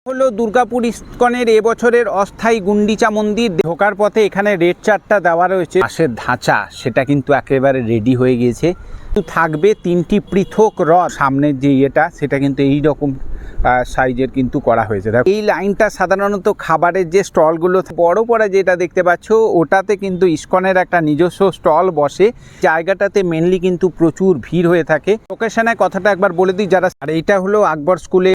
হলো দুর্গাপুর ইস্কনের এবছরের অস্থায়ী গুন্ডিচা মন্দির। ঢোকার পথে এখানে রেড চার্টটা দেওয়া রয়েছে, পাশের ধাঁচা সেটা কিন্তু একেবারে রেডি হয়ে গিয়েছে। থাকবে তিনটি পৃথক রথ, সামনের যে ইয়েটা সেটা কিন্তু এই রকম সাইজের কিন্তু করা হয়েছে। এই লাইনটা সাধারণত খাবারের যে স্টলগুলো বড় পড়া যেটা দেখতে পাচ্ছ ওটাতে কিন্তু ইস্কনের একটা নিজস্ব স্টল বসে। জায়গাটাতে মেনলি কিন্তু প্রচুর ভিড় হয়ে থাকে। লোকেশনে কথাটা একবার বলে দিই যারা, আর এইটা হলো আকবর স্কুলে।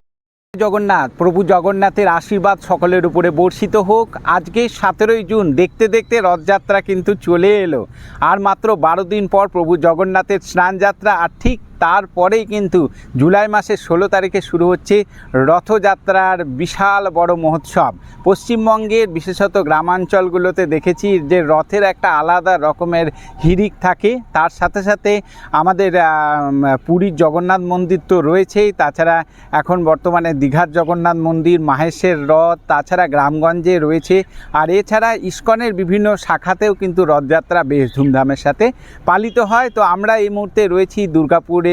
জগন্নাথ, প্রভু জগন্নাথের আশীর্বাদ সকলের উপরে বর্ষিত হোক। আজকে 17ই জুন, দেখতে দেখতে রথযাত্রা কিন্তু চলে এলো। আর মাত্র 12 দিন পর প্রভু জগন্নাথের স্নানযাত্রা, আর ঠিক তারপরেই কিন্তু জুলাই মাসের 16 তারিখে শুরু হচ্ছে রথযাত্রার বিশাল বড় মহোৎসব। পশ্চিমবঙ্গের বিশেষত গ্রামাঞ্চলগুলোতে দেখেছি যে রথের একটা আলাদা রকমের হিড়িক থাকে। তার সাথে সাথে আমাদের পুরীর জগন্নাথ মন্দির তো রয়েছেই, তাছাড়া এখন বর্তমানে দীঘার জগন্নাথ মন্দির, মাহেশের রথ, তাছাড়া গ্রামগঞ্জে রয়েছে। আর এছাড়া ইস্কনের বিভিন্ন শাখাতেও কিন্তু রথযাত্রা বেশ ধুমধামের সাথে পালিত হয়। তো আমরা এই মুহূর্তে রয়েছি দুর্গাপুরের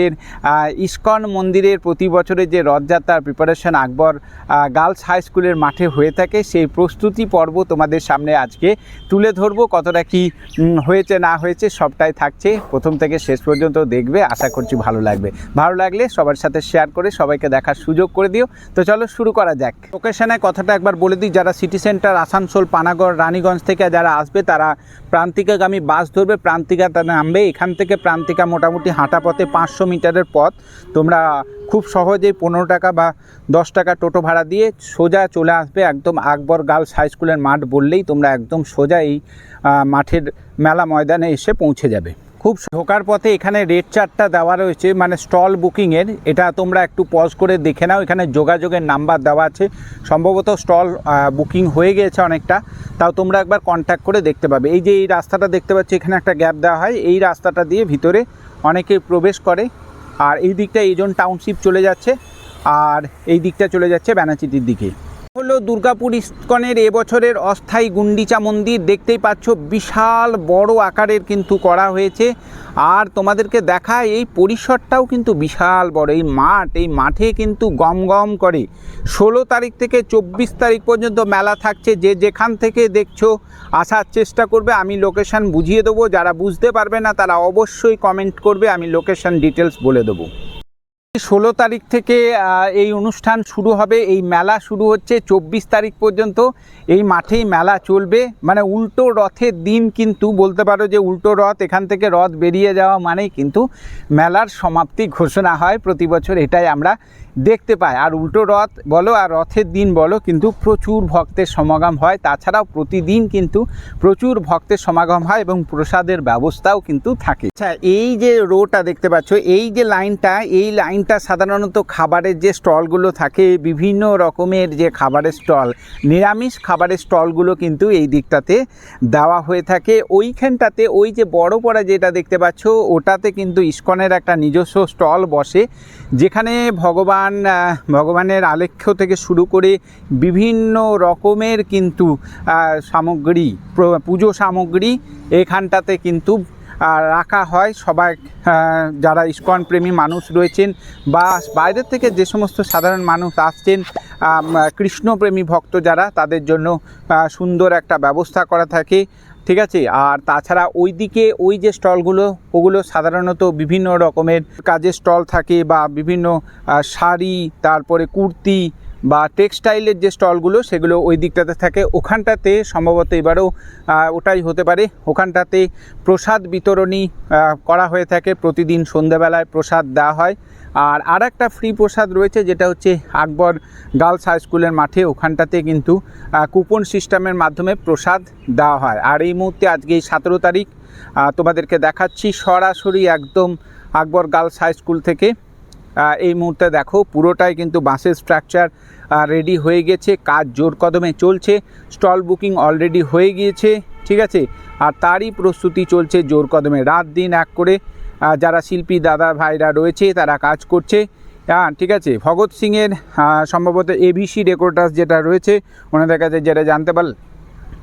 ইস্কন মন্দিরের প্রতি বছরের যে রথযাত্রার প্রিপারেশন আকবর গার্লস হাই স্কুলের মাঠে হয়ে থাকে, সেই প্রস্তুতি পর্ব তোমাদের সামনে আজকে তুলে ধরবো। কতটা কি হয়েছে না হয়েছে সবটাই থাকছে, প্রথম থেকে শেষ পর্যন্ত দেখবে, আশা করছি ভালো লাগবে। ভালো লাগলে সবার সাথে শেয়ার করে সবাইকে দেখার সুযোগ করে দিও। তো চলো শুরু করা যাক। লোকেশনে কথাটা একবার বলে দিই, যারা সিটি সেন্টার, আসানসোল, পানাগড়, রানীগঞ্জ থেকে যারা আসবে তারা প্রান্তিকাগামী বাস ধরবে, প্রান্তিকাতে নামবে। এখান থেকে প্রান্তিকা মোটামুটি হাঁটা পথে 500 মিটারের পথ। তোমরা খুব সহজেই 15 টাকা বা 10 টাকা টোটো ভাড়া দিয়ে সোজা চলে আসবে একদম আকবর গার্লস হাই স্কুলের মাঠ বললেই তোমরা একদম সোজা এই মাঠের মেলা ময়দানে এসে পৌঁছে যাবে। খুব ঢোকার পথে এখানে রেড চার্টটা দেওয়া রয়েছে, মানে স্টল বুকিংয়ের। এটা তোমরা একটু পজ করে দেখে নাও, এখানে যোগাযোগের নাম্বার দেওয়া আছে। সম্ভবত স্টল বুকিং হয়ে গিয়েছে অনেকটা, তাও তোমরা একবার কন্ট্যাক্ট করে দেখতে পাবে। এই যে এই রাস্তাটা দেখতে পাচ্ছ, এখানে একটা গ্যাপ দেওয়া হয়, এই রাস্তাটা দিয়ে ভিতরে অনেকে প্রবেশ করে। আর এই দিকটা এইজন টাউনশিপ চলে যাচ্ছে, আর এই দিকটা চলে যাচ্ছে ব্যানাচিতির দিকে। হলো দুর্গাপুর ইস্কনের এবছরের অস্থায়ী গুন্ডিচা মন্দির। দেখতেই পাচ্ছ বিশাল বড় আকারের কিন্তু করা হয়েছে। আর তোমাদেরকে দেখায় এই পরিসরটাও কিন্তু বিশাল বড়। এই মাঠে কিন্তু গম গম করে। 16 তারিখ থেকে 24 তারিখ পর্যন্ত মেলা থাকছে। যে যেখান থেকে দেখছো আসার চেষ্টা করবে, আমি লোকেশান বুঝিয়ে দেবো। যারা বুঝতে পারবে না তারা অবশ্যই কমেন্ট করবে, আমি লোকেশান ডিটেলস বলে দেবো। 16 তারিখ থেকে এই অনুষ্ঠান শুরু হবে। এই মেলা শুরু হচ্ছে 24 তারিখ পর্যন্ত এই মাঠেই মেলা চলবে। মানে উল্টো রথের দিন কিন্তু বলতে পারো যে উল্টো রথ, এখান থেকে রথ বেরিয়ে যাওয়া মানেই কিন্তু মেলার সমাপ্তি ঘোষণা হয়। প্রতি বছর এটাই আমরা দেখতে পাই। আর উল্টো রথ বলো আর রথের দিন বলো, কিন্তু প্রচুর ভক্তের সমাগম হয়। তাছাড়াও প্রতিদিন কিন্তু প্রচুর ভক্তের সমাগম হয় এবং প্রসাদের ব্যবস্থাও কিন্তু থাকে। আচ্ছা, এই যে রোটা দেখতে পাচ্ছ, এই যে লাইনটা, এই লাইনটা সাধারণত খাবারের যে স্টলগুলো থাকে, বিভিন্ন রকমের যে খাবারের স্টল, নিরামিষ খাবারের স্টলগুলো কিন্তু এই দিকটাতে দেওয়া হয়ে থাকে। ওইখানটাতে ওই যে বড় পড়া যেটা দেখতে পাচ্ছ, ওটাতে কিন্তু ইস্কনের একটা নিজস্ব স্টল বসে, যেখানে ভগবানের আলেখ্য থেকে শুরু করে বিভিন্ন রকমের কিন্তু সামগ্রী, পুজো সামগ্রী এখানটাতে কিন্তু রাখা হয়। সবাই যারা ইস্কন প্রেমী মানুষ রয়েছেন বা বাইরের থেকে যে সমস্ত সাধারণ মানুষ আসছেন, কৃষ্ণপ্রেমী ভক্ত যারা, তাদের জন্য সুন্দর একটা ব্যবস্থা করা থাকে। ঠিক আছে। আর তাছাড়া ওই দিকে ওই যে স্টলগুলো, ওগুলো সাধারণত বিভিন্ন রকমের কাজের স্টল থাকে, বা বিভিন্ন শাড়ি, তারপরে কুর্তি বা টেক্সটাইলের যে স্টলগুলো সেগুলো ওই দিকটাতে থাকে। ওখানটাতে সম্ভবত এবারেও ওটাই হতে পারে। ওখানটাতে প্রসাদ বিতরণী করা হয়ে থাকে, প্রতিদিন সন্ধ্যাবেলায় প্রসাদ দেওয়া হয়। আর একটা ফ্রি প্রসাদ রয়েছে, যেটা হচ্ছে আকবর গার্লস হাই স্কুলের মাঠে। ওখানটাতে কিন্তু কুপন সিস্টেমের মাধ্যমে প্রসাদ দেওয়া হয়। আর এই মুহূর্তে আজকে 17 তারিখ তোমাদেরকে দেখাচ্ছি সরাসরি একদম আকবর গার্লস হাই স্কুল থেকে। এই মুহূর্তে দেখো পুরোটাই কিন্তু বাসের স্ট্রাকচার রেডি হয়ে গেছে, কাজ জোর কদমে চলছে। স্টল বুকিং অলরেডি হয়ে গিয়েছে, ঠিক আছে। আর তারই প্রস্তুতি চলছে জোর কদমে, রাত দিন এক করে যারা শিল্পী দাদা ভাইরা রয়েছে তারা কাজ করছে। ঠিক আছে। ভগৎ সিংয়ের সম্ভবত এবিসি রেকর্ডার্স যেটা রয়েছে, ওনাদের কাছে যেটা জানতে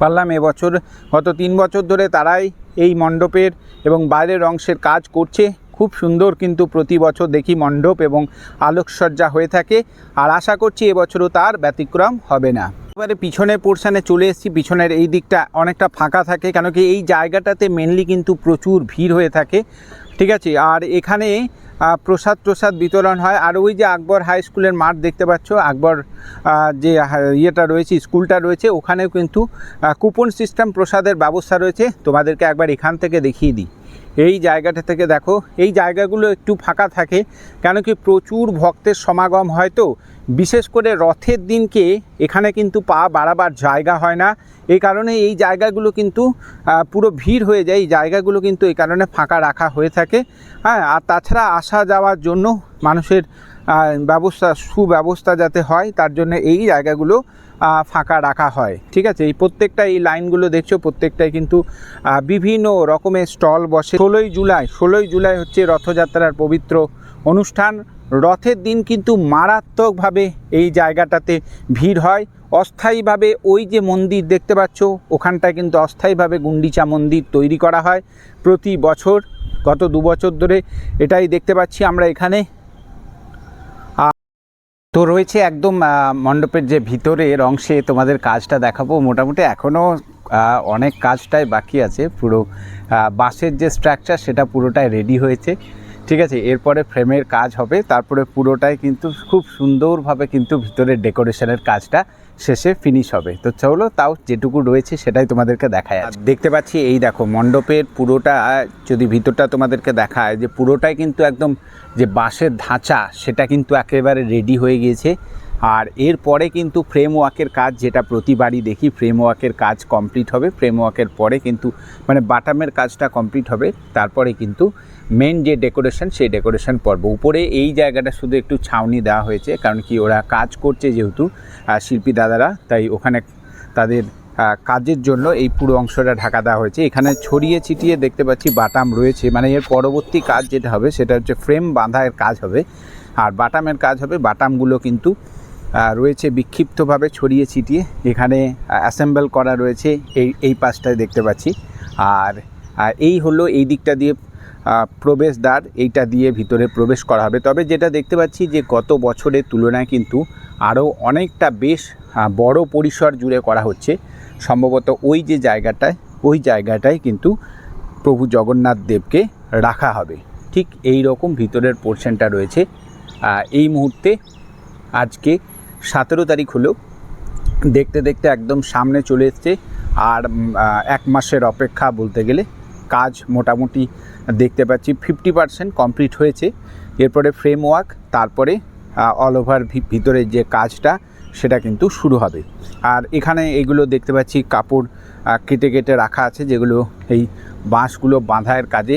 পারলাম, এবছর গত 3 বছর ধরে তারাই এই মণ্ডপের এবং বাইরের অংশের কাজ করছে। খুব সুন্দর কিন্তু প্রতি বছর দেখি মণ্ডপ এবং আলোকসজ্জা হয়ে থাকে, আর আশা করছি এবছরও তার ব্যতিক্রম হবে না। এবারে পিছনের পোর্শনে চলে এসেছি। পিছনের এই দিকটা অনেকটা ফাঁকা থাকে, কেন কি এই জায়গাটাতে মেনলি কিন্তু প্রচুর ভিড় হয়ে থাকে, ঠিক আছে। আর এখানে প্রসাদ বিতরণ হয়। আর ওই যে আকবর হাই স্কুলের মাঠ দেখতে পাচ্ছ, আকবর যে ইয়েটা রয়েছে, স্কুলটা রয়েছে, ওখানেও কিন্তু কুপন সিস্টেম প্রসাদের ব্যবস্থা রয়েছে। তোমাদেরকে একবার এখান থেকে দেখিয়ে দিই। এই জায়গাটা থেকে দেখো, এই জায়গাগুলো একটু ফাঁকা থাকে, কেন কি প্রচুর ভক্তের সমাগম হয়, তো বিশেষ করে রথের দিনকে এখানে কিন্তু পা বাড়াবার জায়গা হয় না। এই কারণে এই জায়গাগুলো কিন্তু পুরো ভিড় হয়ে যায়। এই জায়গাগুলো কিন্তু এই কারণে ফাঁকা রাখা হয়ে থাকে, হ্যাঁ। আর তাছাড়া আসা যাওয়ার জন্য মানুষের সুব্যবস্থা যাতে হয়, তার জন্য এই জায়গাগুলো ফাঁকা রাখা হয়, ঠিক আছে। এই প্রত্যেকটা এই লাইনগুলো দেখছো, প্রত্যেকটাই কিন্তু বিভিন্ন রকমের স্টল বসে। 16ই জুলাই হচ্ছে রথযাত্রার পবিত্র অনুষ্ঠান। রথের দিন কিন্তু মারাত্মকভাবে এই জায়গাটাতে ভিড় হয়। অস্থায়ীভাবে ওই যে মন্দির দেখতে পাচ্ছ, ওখানটায় কিন্তু অস্থায়ীভাবে গুন্ডিচা মন্দির তৈরি করা হয় প্রতি বছর। গত 2 বছর ধরে এটাই দেখতে পাচ্ছি আমরা এখানে। তো রয়েছে একদম মণ্ডপের যে ভিতরের অংশে তোমাদের কাজটা দেখাবো। মোটামুটি এখনও অনেক কাজটাই বাকি আছে। পুরো বাঁশের যে স্ট্রাকচার সেটা পুরোটাই রেডি হয়েছে, ঠিক আছে। এরপরে ফ্রেমের কাজ হবে, তারপরে পুরোটাই কিন্তু খুব সুন্দরভাবে কিন্তু ভিতরের ডেকোরেশনের কাজটা শেষে ফিনিশ হবে। তো চলো, তাও যেটুকু রয়েছে সেটাই তোমাদেরকে দেখায়। দেখতে পাচ্ছি এই দেখো মণ্ডপের পুরোটা, যদি ভিতরটা তোমাদেরকে দেখায়, যে পুরোটাই কিন্তু একদম যে বাঁশের ধাঁচা সেটা কিন্তু একেবারে রেডি হয়ে গিয়েছে। আর এরপরে কিন্তু ফ্রেম ওয়ার্কের কাজ, যেটা প্রতিবারই দেখি, ফ্রেম ওয়ার্কের কাজ কমপ্লিট হবে। ফ্রেম ওয়ার্কের পরে কিন্তু মানে বাটামের কাজটা কমপ্লিট হবে, তারপরে কিন্তু মেন যে ডেকোরেশন, সেই ডেকোরেশন পর্ব। উপরে এই জায়গাটা শুধু একটু ছাউনি দেওয়া হয়েছে, কারণ কি ওরা কাজ করছে যেহেতু শিল্পী দাদারা, তাই ওখানে তাদের কাজের জন্য এই পুরো অংশটা ঢাকা দেওয়া হয়েছে। এখানে ছড়িয়ে ছিটিয়ে দেখতে পাচ্ছি বাটাম রয়েছে, মানে এর পরবর্তী কাজ যেটা হবে সেটা হচ্ছে ফ্রেম বাঁধার কাজ হবে, আর বাটামের কাজ হবে। বাটামগুলো কিন্তু রয়েছে বিক্ষিপ্তভাবে ছড়িয়ে ছিটিয়ে, এখানে অ্যাসেম্বল করা রয়েছে এই পাশটায় দেখতে পাচ্ছি। আর এই হলো এই দিকটা দিয়ে প্রবেশদ্বার, এইটা দিয়ে ভিতরে প্রবেশ করা হবে। তবে যেটা দেখতে পাচ্ছি যে গত বছরের তুলনায় কিন্তু আরও অনেকটা বেশ বড় পরিসর জুড়ে করা হচ্ছে। সম্ভবত ওই যে জায়গাটায় কিন্তু প্রভু জগন্নাথ দেবকে রাখা হবে। ঠিক এই রকম ভিতরের পোর্শনটা রয়েছে। এই মুহূর্তে আজকে 17 তারিখ হলো, দেখতে দেখতে একদম সামনে চলে এসছে। আর 1 মাসের অপেক্ষা বলতে গেলে। কাজ মোটামুটি দেখতে পাচ্ছি 50% কমপ্লিট হয়েছে। এরপরে ফ্রেম ওয়ার্ক, তারপরে অল ওভার ভিতরের যে কাজটা সেটা কিন্তু শুরু হবে। আর এখানে এগুলো দেখতে পাচ্ছি কাপড় কেটে রাখা আছে, যেগুলো এই বাঁশগুলো বাঁধার কাজে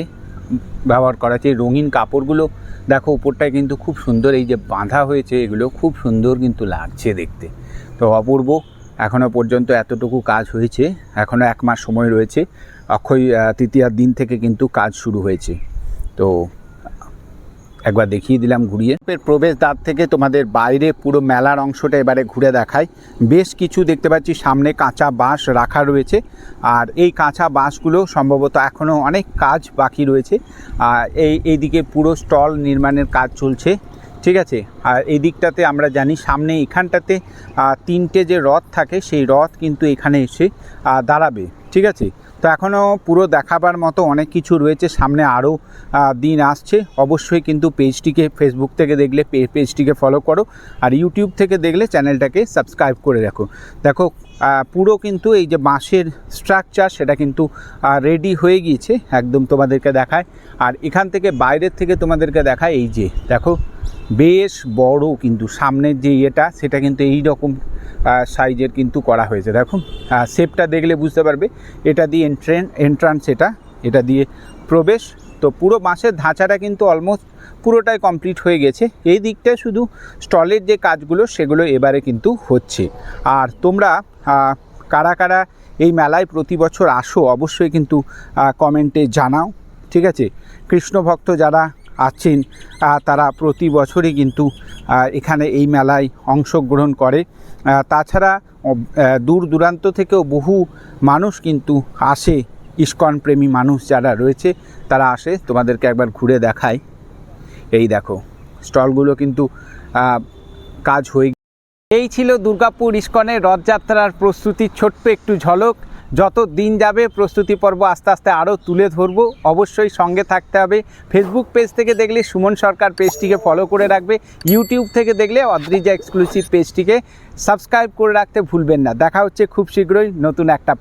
ব্যবহার করা আছে। রঙিন কাপড়গুলো দেখো উপরটায় কিন্তু খুব সুন্দর, এই যে বাঁধা হয়েছে এগুলো খুব সুন্দর কিন্তু লাগছে দেখতে। তো অপূর্ব। এখনও পর্যন্ত এতটুকু কাজ হয়েছে, এখনও 1 মাস সময় রয়েছে। অক্ষয় তৃতীয়ার দিন থেকে কিন্তু কাজ শুরু হয়েছে। তো একবার দেখিয়ে দিলাম ঘুরিয়ে। প্রবেশদ্বার থেকে তোমাদের বাইরে পুরো মেলার অংশটা এবারে ঘুরে দেখায়। বেশ কিছু দেখতে পাচ্ছি সামনে কাঁচা বাঁশ রাখা রয়েছে, আর এই কাঁচা বাঁশগুলো সম্ভবত এখনও অনেক কাজ বাকি রয়েছে। এইদিকে পুরো স্টল নির্মাণের কাজ চলছে, ঠিক আছে। আর এই দিকটাতে আমরা জানি সামনে এখানটাতে 3টে যে রথ থাকে, সেই রথ কিন্তু এখানে এসে দাঁড়াবে, ঠিক আছে। তো এখনও পুরো দেখাবার মতো অনেক কিছু রয়েছে, সামনে আরও দিন আসছে। অবশ্যই কিন্তু পেজটিকে, ফেসবুক থেকে দেখলে পেজটিকে ফলো করো, আর ইউটিউব থেকে দেখলে চ্যানেলটাকে সাবস্ক্রাইব করে রাখো। দেখো পুরো কিন্তু এই যে বাঁশের স্ট্রাকচার সেটা কিন্তু রেডি হয়ে গিয়েছে, একদম তোমাদেরকে দেখায়। আর এখান থেকে বাইরের থেকে তোমাদেরকে দেখায়, এই যে দেখো বেশ বড় কিন্তু সামনের যে ইয়েটা সেটা কিন্তু এই রকম সাইজের কিন্তু করা হয়েছে। দেখো শেপটা দেখলে বুঝতে পারবে, এটা দিয়ে এন্ট্রান্স, এটা দিয়ে প্রবেশ। তো পুরো বাঁশের ধাঁচাটা কিন্তু অলমোস্ট পুরোটাই কমপ্লিট হয়ে গেছে। এই দিকটায় শুধু স্টলের যে কাজগুলো সেগুলো এবারে কিন্তু হচ্ছে। আর তোমরা কারা কারা এই মেলায় প্রতি বছর আসো অবশ্যই কিন্তু কমেন্টে জানাও, ঠিক আছে। কৃষ্ণ ভক্ত যারা আছেন তারা প্রতি বছরই কিন্তু এখানে এই মেলায় অংশগ্রহণ করে। তাছাড়া দূর দূরান্ত থেকেও বহু মানুষ কিন্তু আসে ইস্কন প্রেমী মানুষ যারা রয়েছে তারা আসে। তোমাদেরকে একবার ঘুরে দেখায়। এই দেখো স্টলগুলো কিন্তু কাজ হয়ে। এই ছিল দুর্গাপুর ইস্কনের রথযাত্রার প্রস্তুতির ছোট্ট একটু ঝলক। যত দিন যাবে প্রস্তুতি পর্ব আস্তে আস্তে আরও তুলে ধরবো। অবশ্যই সঙ্গে থাকতে হবে। ফেসবুক পেজ থেকে দেখলে সুমন সরকার পেজটিকে ফলো করে রাখবে। ইউটিউব থেকে দেখলে অদ্রিজা এক্সক্লুসিভ পেজটিকে সাবস্ক্রাইব করে রাখতে ভুলবেন না। দেখা হচ্ছে খুব শীঘ্রই নতুন একটা পর্ব।